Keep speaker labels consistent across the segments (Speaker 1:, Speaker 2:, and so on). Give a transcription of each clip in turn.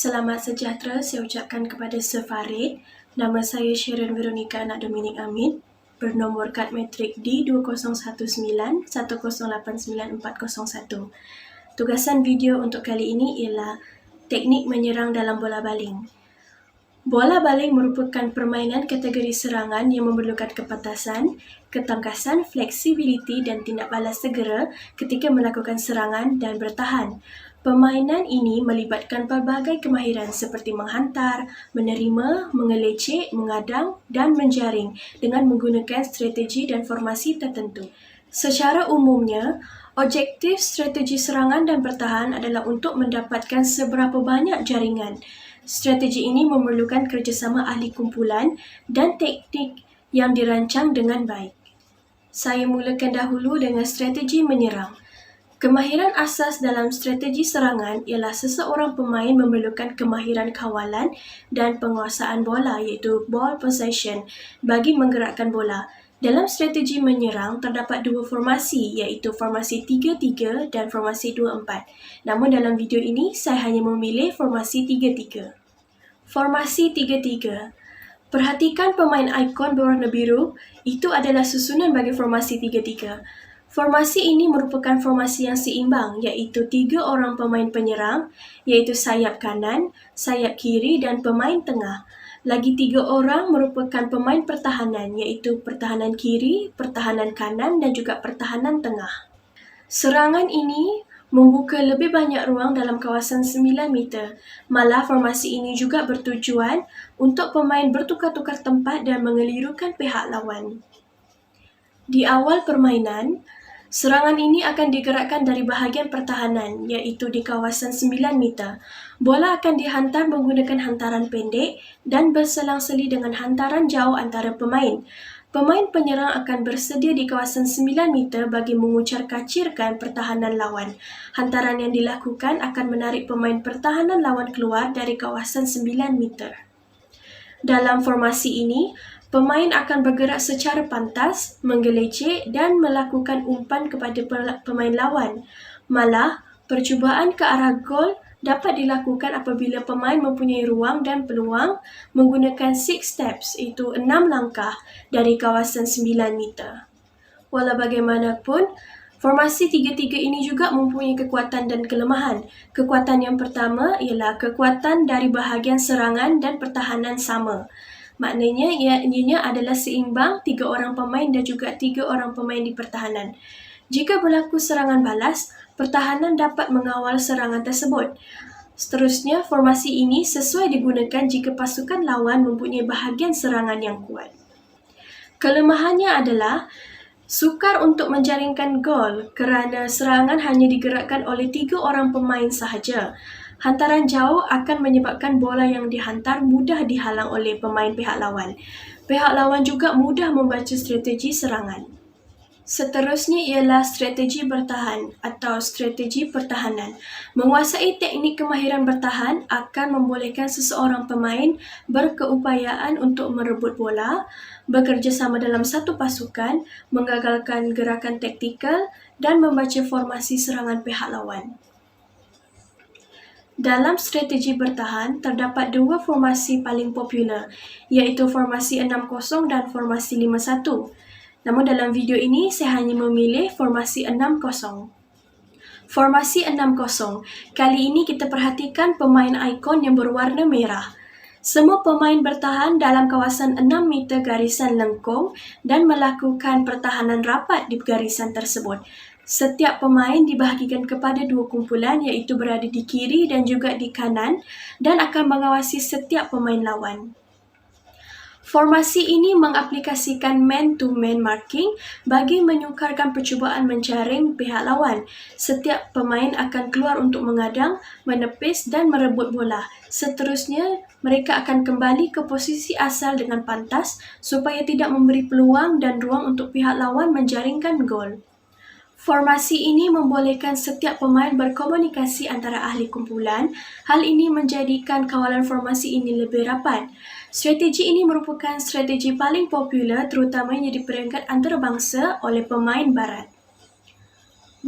Speaker 1: Selamat sejahtera saya ucapkan kepada Sir Farid. Nama saya Sharon Veronica Anak Dominik Amin, bernomor kad matrik D2019108941. Tugasan video untuk kali ini ialah teknik menyerang dalam bola baling. Bola baling merupakan permainan kategori serangan yang memerlukan kepatasan, ketangkasan, fleksibiliti dan tindak balas segera ketika melakukan serangan dan bertahan. Permainan ini melibatkan pelbagai kemahiran seperti menghantar, menerima, mengelecek, mengadang dan menjaring dengan menggunakan strategi dan formasi tertentu. Secara umumnya, objektif strategi serangan dan bertahan adalah untuk mendapatkan seberapa banyak jaringan. Strategi ini memerlukan kerjasama ahli kumpulan dan teknik yang dirancang dengan baik. Saya mulakan dahulu dengan strategi menyerang. Kemahiran asas dalam strategi serangan ialah seseorang pemain memerlukan kemahiran kawalan dan penguasaan bola iaitu ball possession bagi menggerakkan bola. Dalam strategi menyerang terdapat dua formasi iaitu formasi 3-3 dan formasi 2-4. Namun dalam video ini saya hanya memilih formasi 3-3. Formasi 3-3. Perhatikan pemain ikon berwarna biru, itu adalah susunan bagi formasi 3-3. Formasi ini merupakan formasi yang seimbang iaitu 3 orang pemain penyerang iaitu sayap kanan, sayap kiri dan pemain tengah. Lagi 3 orang merupakan pemain pertahanan iaitu pertahanan kiri, pertahanan kanan dan juga pertahanan tengah. Serangan ini membuka lebih banyak ruang dalam kawasan 9 meter. Malah formasi ini juga bertujuan untuk pemain bertukar-tukar tempat dan mengelirukan pihak lawan. Di awal permainan, serangan ini akan digerakkan dari bahagian pertahanan, iaitu di kawasan 9 meter. Bola akan dihantar menggunakan hantaran pendek dan berselang-seli dengan hantaran jauh antara pemain. Pemain penyerang akan bersedia di kawasan 9 meter bagi mengucar-kacirkan pertahanan lawan. Hantaran yang dilakukan akan menarik pemain pertahanan lawan keluar dari kawasan 9 meter. Dalam formasi ini, pemain akan bergerak secara pantas, menggelecek dan melakukan umpan kepada pemain lawan. Malah, percubaan ke arah gol dapat dilakukan apabila pemain mempunyai ruang dan peluang menggunakan 6 steps, iaitu 6 langkah dari kawasan 9 meter. Walau bagaimanapun, formasi 3-3 ini juga mempunyai kekuatan dan kelemahan. Kekuatan yang pertama ialah kekuatan dari bahagian serangan dan pertahanan sama. Maknanya ianya adalah seimbang 3 orang pemain dan juga 3 orang pemain di pertahanan. Jika berlaku serangan balas, pertahanan dapat mengawal serangan tersebut. Seterusnya, formasi ini sesuai digunakan jika pasukan lawan mempunyai bahagian serangan yang kuat. Kelemahannya adalah sukar untuk menjaringkan gol kerana serangan hanya digerakkan oleh 3 orang pemain sahaja. Hantaran jauh akan menyebabkan bola yang dihantar mudah dihalang oleh pemain pihak lawan. Pihak lawan juga mudah membaca strategi serangan. Seterusnya ialah strategi bertahan atau strategi pertahanan. Menguasai teknik kemahiran bertahan akan membolehkan seseorang pemain berkeupayaan untuk merebut bola, bekerjasama dalam satu pasukan, menggagalkan gerakan taktikal dan membaca formasi serangan pihak lawan. Dalam strategi bertahan, terdapat 2 formasi paling popular, iaitu formasi 6-0 dan formasi 5-1. Namun dalam video ini, saya hanya memilih formasi 6-0. Formasi 6-0. Kali ini kita perhatikan pemain ikon yang berwarna merah. Semua pemain bertahan dalam kawasan 6 meter garisan lengkung dan melakukan pertahanan rapat di garisan tersebut. Setiap pemain dibahagikan kepada 2 kumpulan iaitu berada di kiri dan juga di kanan dan akan mengawasi setiap pemain lawan. Formasi ini mengaplikasikan man-to-man marking bagi menyukarkan percubaan menjaring pihak lawan. Setiap pemain akan keluar untuk mengadang, menepis dan merebut bola. Seterusnya, mereka akan kembali ke posisi asal dengan pantas supaya tidak memberi peluang dan ruang untuk pihak lawan menjaringkan gol. Formasi ini membolehkan setiap pemain berkomunikasi antara ahli kumpulan. Hal ini menjadikan kawalan formasi ini lebih rapat. Strategi ini merupakan strategi paling popular terutamanya di peringkat antarabangsa oleh pemain barat.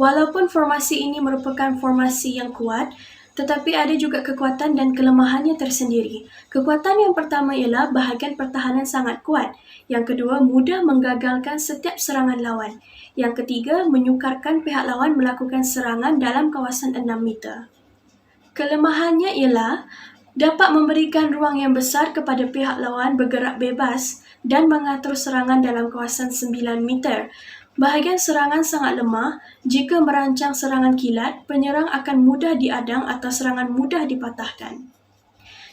Speaker 1: Walaupun formasi ini merupakan formasi yang kuat, Tetapi ada juga kekuatan dan kelemahannya tersendiri. Kekuatan yang pertama ialah bahagian pertahanan sangat kuat. Yang kedua, mudah menggagalkan setiap serangan lawan. Yang ketiga, menyukarkan pihak lawan melakukan serangan dalam kawasan 6 meter. Kelemahannya ialah dapat memberikan ruang yang besar kepada pihak lawan bergerak bebas dan mengatur serangan dalam kawasan 9 meter. Bahagian serangan sangat lemah. Jika merancang serangan kilat, penyerang akan mudah diadang atau serangan mudah dipatahkan.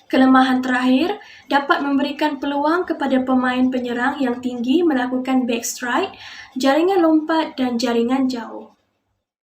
Speaker 1: Kelemahan terakhir dapat memberikan peluang kepada pemain penyerang yang tinggi melakukan backstrike, jaringan lompat dan jaringan jauh.